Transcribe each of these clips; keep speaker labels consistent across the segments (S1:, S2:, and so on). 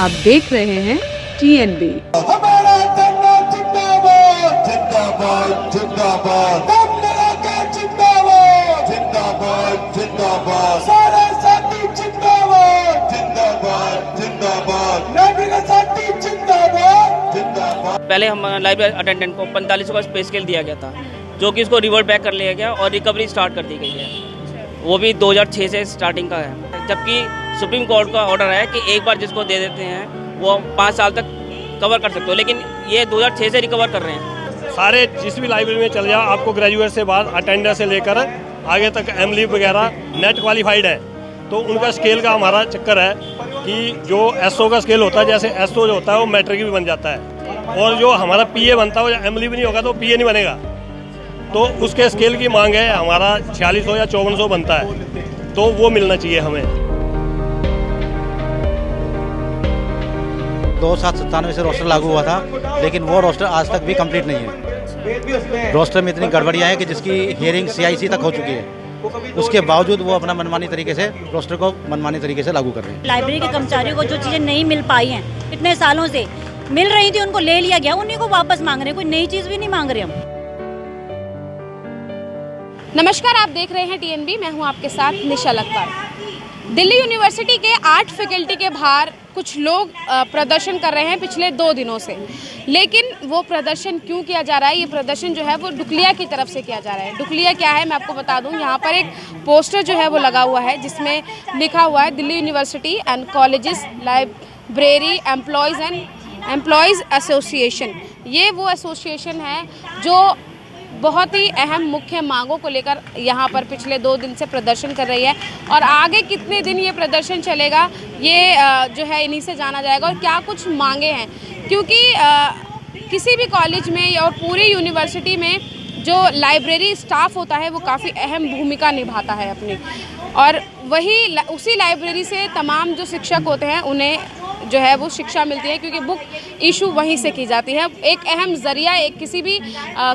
S1: आप देख रहे हैं TNB।
S2: हमारा धरना जिंदाबाद जिंदाबाद जिंदाबाद, दम लगा के जिंदाबाद जिंदाबाद जिंदाबाद, सारे साथी जिंदाबाद जिंदाबाद जिंदाबाद, लाइब्रेरी का साथी जिंदाबाद जिंदाबाद।
S3: पहले हम लाइब्रेरी अटेंडेंट को 45 का पे स्केल दिया गया था, जो कि उसको रिवर्ट बैक कर लिया गया और रिकवरी स्टार्ट कर दी गई है। वो भी 2006 से स्टार्टिंग का है, जबकि सुप्रीम कोर्ट का ऑर्डर है कि एक बार जिसको दे देते हैं वो 5 साल तक कवर कर सकते हो, लेकिन ये 2006 से रिकवर कर रहे हैं।
S4: सारे जिस भी लाइब्रेरी में चल जाओ, आपको ग्रेजुएट से बाद अटेंडर से लेकर आगे तक एमली वगैरह नेट क्वालिफाइड है। तो उनका स्केल का हमारा चक्कर है कि जो एसओ का स्केल होता है, जैसे एसओ जो होता है वो मैट्रिक भी बन जाता है, और जो हमारा पीए बनता है वो एमली भी नहीं होगा तो पीए नहीं बनेगा। तो उसके स्केल की मांग है, हमारा 4600 या 5400 बनता है, तो वो मिलना चाहिए हमें।
S5: 2797 से रोस्टर लागू हुआ था, लेकिन वो रोस्टर आज तक भी कंप्लीट नहीं है। रोस्टर में इतनी गड़बड़ियाँ हैं कि जिसकी हियरिंग CIC तक हो चुकी है, उसके बावजूद वो अपना मनमानी तरीके से रोस्टर को मनमानी तरीके से लागू कर रहे हैं।
S6: लाइब्रेरी के कर्मचारियों को जो चीज़ें नहीं मिल पाई हैं, इतने सालों से मिल रही थी, उनको ले लिया गया, उन्हीं को वापस मांग रहे हैं, कोई नई चीज़ भी नहीं मांग रहे हम।
S7: नमस्कार, आप देख रहे हैं TNB, मैं हूं आपके साथ निशा लखवार। दिल्ली यूनिवर्सिटी के 8 फैकल्टी के बाहर कुछ लोग प्रदर्शन कर रहे हैं पिछले 2 दिनों से, लेकिन वो प्रदर्शन क्यों किया जा रहा है? ये प्रदर्शन जो है वो डुकलिया की तरफ से किया जा रहा है। डुकलिया क्या है मैं आपको बता दूं, यहाँ पर एक पोस्टर जो है वो लगा हुआ है जिसमें लिखा हुआ है Delhi university and colleges library employees association. ये वो एसोसिएशन है जो बहुत ही अहम मुख्य मांगों को लेकर यहाँ पर पिछले 2 दिन से प्रदर्शन कर रही है, और आगे कितने दिन ये प्रदर्शन चलेगा ये जो है इन्हीं से जाना जाएगा, और क्या कुछ मांगे हैं। क्योंकि किसी भी कॉलेज में और पूरी यूनिवर्सिटी में जो लाइब्रेरी स्टाफ होता है वो काफ़ी अहम भूमिका निभाता है अपनी, और वही उसी लाइब्रेरी से तमाम जो शिक्षक होते हैं उन्हें जो है वो शिक्षा मिलती है, क्योंकि बुक इशू वहीं से की जाती है। एक अहम ज़रिया, एक किसी भी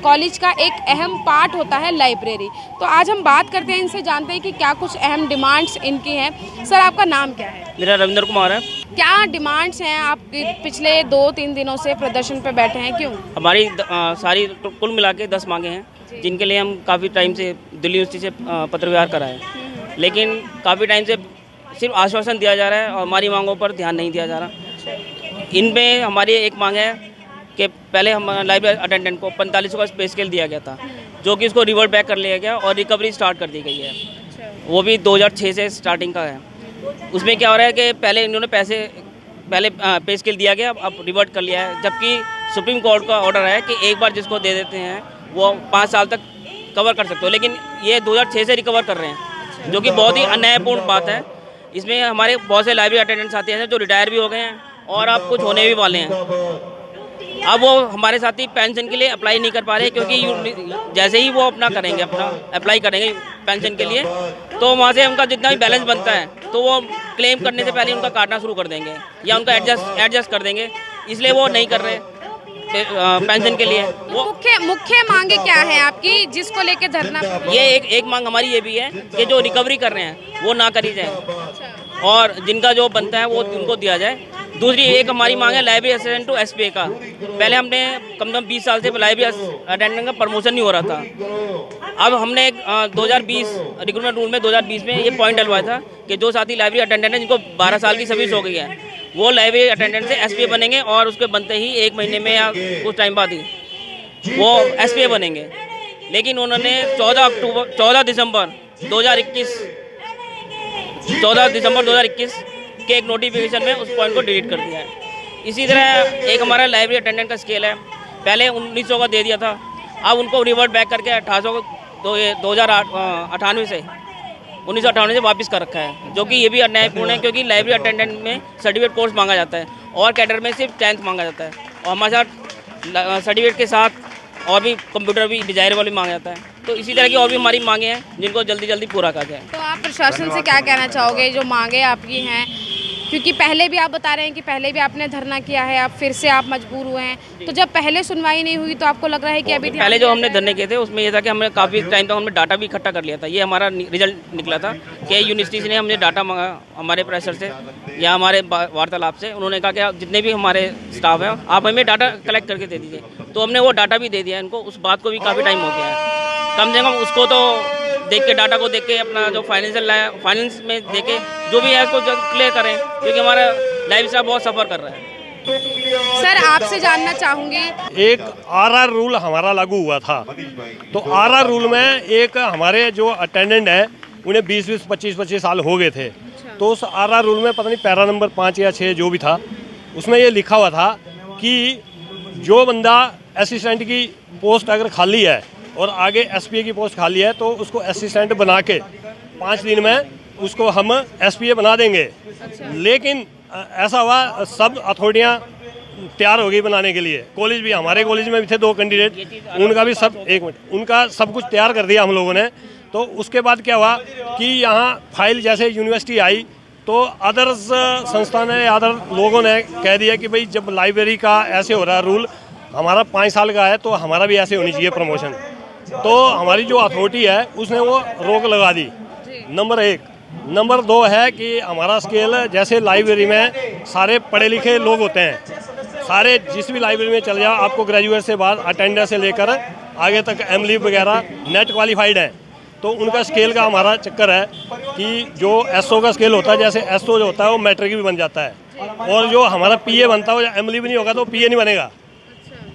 S7: कॉलेज का एक अहम पार्ट होता है लाइब्रेरी। तो आज हम बात करते हैं, इनसे जानते हैं कि क्या कुछ अहम डिमांड्स इनकी हैं। सर, आपका नाम क्या है?
S3: मेरा रविंद्र कुमार है।
S7: क्या डिमांड्स हैं? आप पिछले 2-3 दिनों से प्रदर्शन पर बैठे हैं, क्यों?
S3: हमारी सारी कुल मिला के 10 मांगे हैं, जिनके लिए हम काफ़ी टाइम से दिल्ली यूनिवर्सिटी से पत्र व्यवहार कराए, लेकिन काफ़ी टाइम से सिर्फ आश्वासन दिया जा रहा है और हमारी मांगों पर ध्यान नहीं दिया जा रहा। इनमें हमारी एक मांग है कि पहले हम लाइब्रेरी अटेंडेंट को 45 का पे स्केल दिया गया था, जो कि उसको रिवर्ट बैक कर लिया गया और रिकवरी स्टार्ट कर दी गई है। वो भी 2006 से स्टार्टिंग का है। उसमें क्या हो रहा है कि पहले इन्होंने पहले पे स्केल दिया गया, अब रिवर्ट कर लिया है, जबकि सुप्रीम कोर्ट का ऑर्डर है कि एक बार जिसको दे देते हैं वो 5 साल तक कवर कर सकते हो, लेकिन ये 2006 से रिकवर कर रहे हैं, जो कि बहुत ही अन्यायपूर्ण बात है। इसमें हमारे बहुत से लाइब्रेरी अटेंडेंट्स आते हैं जो रिटायर भी हो गए हैं और अब कुछ होने भी वाले हैं। अब वो हमारे साथी पेंशन के लिए अप्लाई नहीं कर पा रहे, क्योंकि जैसे ही वो अपना करेंगे, अपना अप्लाई करेंगे पेंशन के लिए, तो वहाँ से उनका जितना भी बैलेंस बनता है तो वो क्लेम करने से पहले उनका काटना शुरू कर देंगे या उनका एडजस्ट कर देंगे, इसलिए वो नहीं कर रहे पेंशन के लिए। वो
S7: मुख्य मांगे क्या है आपकी, जिसको लेके धरना?
S3: ये एक मांग हमारी ये भी है कि जो रिकवरी कर रहे हैं वो ना करी जाए और जिनका जो बनता है वो उनको दिया जाए। दूसरी एक हमारी मांग है लाइब्रेरी असिस्टेंट टू SPA का। पहले हमने कम से कम 20 साल से लाइब्रेरी अटेंडेंट का प्रमोशन नहीं हो रहा था। अब हमने 2020 रिक्रूटमेंट रूल में 2020 में ये पॉइंट डलवाया था कि जो साथी लाइब्रेरी अटेंडेंट है जिनको 12 साल की सर्विस हो गई है, वो लाइब्रेरी अटेंडेंट से SPA बनेंगे, और उसके बनते ही 1 महीने में या कुछ टाइम बाद ही वो SPA बनेंगे। लेकिन उन्होंने 14 दिसंबर 2021 के एक नोटिफिकेशन में उस पॉइंट को डिलीट कर दिया है। इसी तरह एक हमारा लाइब्रेरी अटेंडेंट का स्केल है, पहले 1900 का दे दिया था, अब उनको रिवर्ट बैक करके 1998 से वापस कर रखा है, जो कि ये भी अन्यायपूर्ण है, क्योंकि लाइब्रेरी अटेंडेंट में सर्टिफिकेट कोर्स मांगा जाता है और कैडर में सिर्फ 10th मांगा जाता है, और हमारे साथ सर्टिफिकेट के साथ और भी कंप्यूटर भी डिजायरेबल भी मांगा जाता है। तो इसी तरह की और भी हमारी मांगे हैं जिनको जल्दी जल्दी पूरा कर जाए।
S7: तो आप प्रशासन से क्या कहना चाहोगे? जो मांगे आपकी हैं क्योंकि पहले भी आप बता रहे हैं कि पहले भी आपने धरना किया है, अब फिर से आप मजबूर हुए हैं, तो जब पहले सुनवाई नहीं हुई तो आपको लग रहा है कि अभी
S3: पहले जो हमने धरने किए थे उसमें ये था कि हमने काफ़ी टाइम तक हमने डाटा भी इकट्ठा कर लिया था। ये हमारा रिजल्ट निकला था कि यूनिवर्सिटी से हमने डाटा मांगा हमारे प्रेशर से या हमारे वार्तालाप से। उन्होंने कहा कि आप जितने भी हमारे स्टाफ हैं आप हमें डाटा कलेक्ट करके दे दीजिए, तो हमने वो डाटा भी दे दिया इनको। उस बात को भी काफ़ी टाइम हो गया है, कम से कम उसको तो देख के, डाटा को देख के अपना जो फाइनेंस में देख के जो भी है उसको क्लियर करें, क्योंकि हमारा लाइफ स्टाइल बहुत सफ़र कर रहा है।
S7: सर आपसे जानना चाहूँगी,
S4: एक आरआर रूल हमारा लागू हुआ था, तो आरआर रूल में एक हमारे जो अटेंडेंट है उन्हें 20-20, 25-25 साल हो गए थे, तो उस आरआर रूल में पता नहीं पैरा नंबर 5 या 6 जो भी था, उसमें ये लिखा हुआ था कि जो बंदा असिस्टेंट की पोस्ट अगर खाली है और आगे एसपीए की पोस्ट खाली है तो उसको असिस्टेंट बना के 5 दिन में उसको हम एसपीए बना देंगे। लेकिन ऐसा हुआ, सब अथॉरिटियाँ तैयार हो गई बनाने के लिए। कॉलेज भी, हमारे कॉलेज में भी थे 2 कैंडिडेट, उनका भी उनका सब कुछ तैयार कर दिया हम लोगों ने। तो उसके बाद क्या हुआ कि यहाँ फाइल जैसे यूनिवर्सिटी आई तो अदर्स संस्थान ने, अदर लोगों ने कह दिया कि भाई जब लाइब्रेरी का ऐसे हो रहा है रूल, हमारा 5 साल का है तो हमारा भी ऐसे होनी चाहिए प्रमोशन। तो हमारी जो अथॉरिटी है उसने वो रोक लगा दी, नंबर 1। नंबर 2 है कि हमारा स्केल, जैसे लाइब्रेरी में सारे पढ़े लिखे लोग होते हैं, सारे जिस भी लाइब्रेरी में चले जाओ आपको ग्रेजुएट से बाद अटेंडेंस से लेकर आगे तक एमली वगैरह नेट क्वालिफाइड हैं। तो उनका स्केल का हमारा चक्कर है कि जो एसओ का स्केल होता है, जैसे एसओ जो होता है वो मैट्रिक भी बन जाता है, और जो हमारा पीए बनता है वो एमली भी नहीं होगा तो पीए नहीं बनेगा।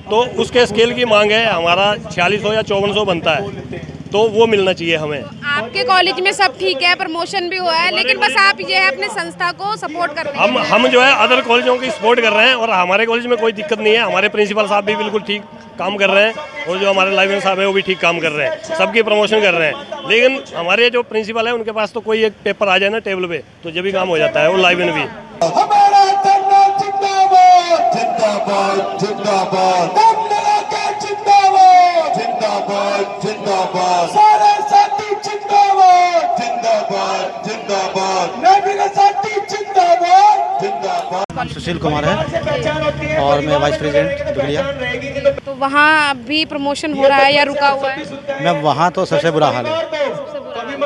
S4: तो उसके स्केल की मांग है, हमारा 4600 या 5400 बनता है, तो वो मिलना चाहिए हमें।
S7: आपके कॉलेज में सब ठीक है, प्रमोशन भी हुआ है, लेकिन बस आप ये है अपने संस्था को सपोर्ट कर रहे हैं।
S4: हम जो है अदर कॉलेजों की सपोर्ट कर रहे हैं, और हमारे कॉलेज में कोई दिक्कत नहीं है। हमारे प्रिंसिपल साहब भी बिल्कुल ठीक काम कर रहे हैं, और जो हमारे लाइब्रेरियन साहब है वो भी ठीक काम कर रहे हैं, सबकी प्रमोशन कर रहे हैं। लेकिन हमारे जो प्रिंसिपल है उनके पास तो कोई एक पेपर आ जाए ना टेबल पे, तो जब भी काम हो जाता है वो लाइब्रेरियन भी।
S2: हमारा धरना जिंदाबाद, जिंदाबाद, जिंदाबाद, दम लगा के जिंदाबाद, जिंदाबाद, जिंदाबाद, सारे साथी जिंदाबाद, जिंदाबाद, जिंदाबाद, नागरिक साथी जिंदाबाद, जिंदाबाद।
S5: सुशील कुमार है और मैं वाइस प्रेसिडेंट दुगलिया।
S7: तो वहाँ भी प्रमोशन हो रहा है या रुका हुआ है?
S5: मैं वहाँ तो सबसे बुरा हाल है,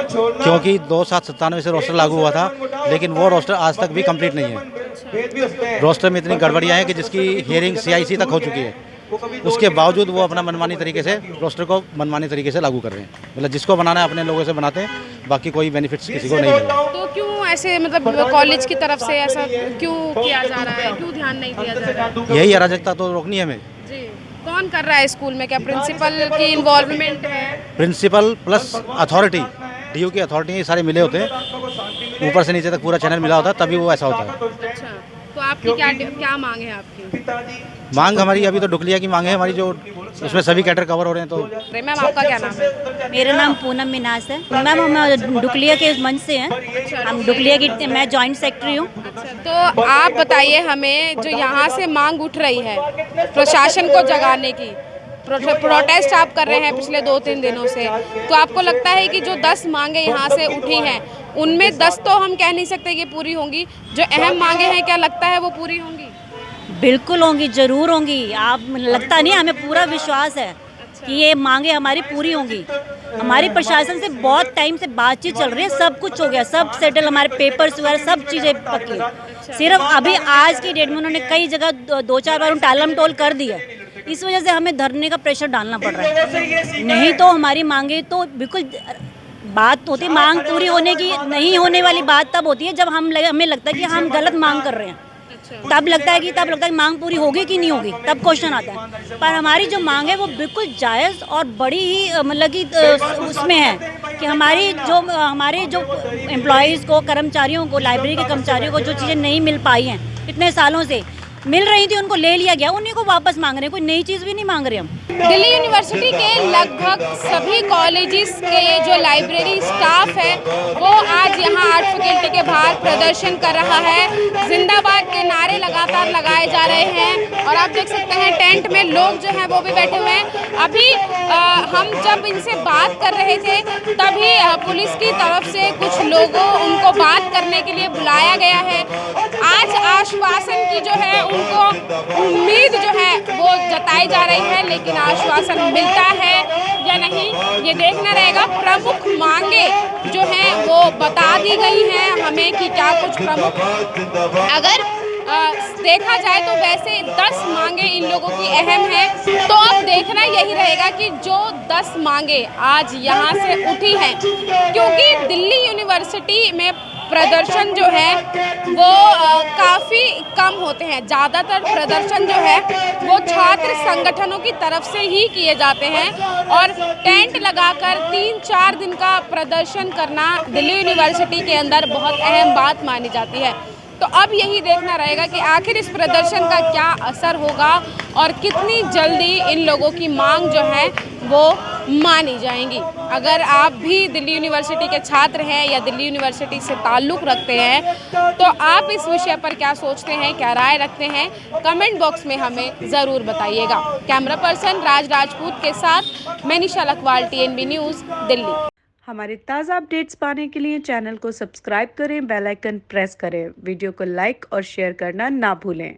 S5: क्योंकि 2797 से रोस्टर लागू हुआ था, लेकिन वो रोस्टर आज तक भी कंप्लीट नहीं है। रोस्टर में इतनी गड़बड़ियाँ हैं कि जिसकी हियरिंग सीआईसी तक हो चुकी है, उसके बावजूद वो अपना मनमानी तरीके से रोस्टर को मनमानी तरीके से लागू कर रहे हैं। मतलब जिसको बनाना है अपने लोगों से बनाते हैं, बाकी कोई बेनिफिट्स किसी को नहीं मिल रहा।
S7: तो क्यों ऐसे, मतलब कॉलेज की तरफ से ऐसा क्यों किया जा रहा है, क्यों ध्यान नहीं दिया जा रहा है?
S5: यही अराजकता तो रोकनी है हमें।
S7: जी, कौन कर रहा है स्कूल में? क्या प्रिंसिपल की इन्वॉल्वमेंट है?
S5: प्रिंसिपल प्लस अथॉरिटी, डीयू की अथॉरिटी सारे मिले होते हैं, ऊपर से नीचे तक पूरा चैनल मिला होता है, तभी वो ऐसा होता है।
S7: अच्छा, तो आपकी क्या मांग है आपकी?
S5: मांग हमारी अभी तो डुकलिया की मांग है हमारी, जो उसमें सभी कैटर कवर हो रहे हैं। तो
S7: मैम आपका क्या नाम है?
S6: मेरा नाम पूनम मिनास है मैम, हम डुकलिया के मंच से हैं। हम डुकलिया की, मैं जॉइंट सेक्रेटरी हूँ।
S7: तो आप बताइए हमें, जो यहाँ से मांग उठ रही है प्रशासन को जगाने की, प्रोटेस्ट आप कर रहे हैं पिछले 2-3 दिनों से, तो आपको लगता है कि जो 10 मांगे यहाँ से उठी हैं उनमें 10 तो हम कह नहीं सकते कि पूरी होंगी, जो अहम मांगे हैं क्या लगता है वो पूरी होंगी?
S6: बिल्कुल होंगी, जरूर होंगी। आप लगता नहीं, हमें पूरा विश्वास है कि ये मांगे हमारी पूरी होंगी। हमारी प्रशासन से बहुत टाइम से बातचीत चल रही है, सब कुछ हो गया, सब सेटल, हमारे पेपर्स वगैरह सब चीज़ें पक्की। सिर्फ अभी आज की डेट में उन्होंने कई जगह 2-4 बार टालम टोल कर दिया, इस वजह से हमें धरने का प्रेशर डालना पड़ रहा है। नहीं तो हमारी मांगे तो बिल्कुल, बात होती मांग पूरी होने की, नहीं होने वाली बात तब होती है जब हमें लगता है कि हम गलत मांग कर रहे हैं, तब लगता है कि मांग पूरी होगी कि नहीं होगी, तब क्वेश्चन आता है। पर हमारी जो मांग है वो बिल्कुल जायज़ और बड़ी ही मतलब कि उसमें है कि हमारे जो एम्प्लॉयज़ को, कर्मचारियों को, लाइब्रेरी के कर्मचारियों को जो चीज़ें नहीं मिल पाई हैं इतने सालों से, मिल रही थी उनको ले लिया गया, उन्हीं को वापस मांग रहे हैं, कोई नई चीज़ भी नहीं मांग रहे हम।
S7: दिल्ली यूनिवर्सिटी के लगभग सभी कॉलेजेस के जो लाइब्रेरी स्टाफ है वो आज यहाँ आर्ट फैकल्टी के बाहर प्रदर्शन कर रहा है। जिंदाबाद के नारे लगातार लगाए जा रहे हैं और आप देख सकते हैं टेंट में लोग जो हैं वो भी बैठे हुए हैं। अभी हम जब इनसे बात कर रहे थे तभी पुलिस की तरफ से कुछ लोगों उनको बात करने के लिए बुलाया गया है। आज आश्वासन की जो है उनको उम्मीद जो है वो जताई जा रही है, लेकिन आश्वासन मिलता है या नहीं ये देखना रहेगा। प्रमुख मांगे जो हैं वो बता दी गई हैं हमें कि क्या कुछ प्रमुख, अगर देखा जाए तो वैसे 10 मांगे इन लोगों की अहम है। तो अब देखना यही रहेगा कि जो 10 मांगे आज यहाँ से उठी हैं, क्योंकि दिल्ली यूनिवर्सिटी में प्रदर्शन जो है वो काफ़ी कम होते हैं। ज़्यादातर प्रदर्शन जो है वो छात्र संगठनों की तरफ से ही किए जाते हैं और टेंट लगाकर 3-4 दिन का प्रदर्शन करना दिल्ली यूनिवर्सिटी के अंदर बहुत अहम बात मानी जाती है। तो अब यही देखना रहेगा कि आखिर इस प्रदर्शन का क्या असर होगा और कितनी जल्दी इन लोगों की मांग जो है वो मानी जाएंगी। अगर आप भी दिल्ली यूनिवर्सिटी के छात्र हैं या दिल्ली यूनिवर्सिटी से ताल्लुक़ रखते हैं तो आप इस विषय पर क्या सोचते हैं, क्या राय रखते हैं, कमेंट बॉक्स में हमें ज़रूर बताइएगा। कैमरा पर्सन राज राजपूत के साथ मैं निशा लखवाल, TNB न्यूज़, दिल्ली।
S1: हमारे ताज़ा अपडेट्स पाने के लिए चैनल को सब्सक्राइब करें, बेल आइकन प्रेस करें, वीडियो को लाइक और शेयर करना ना भूलें।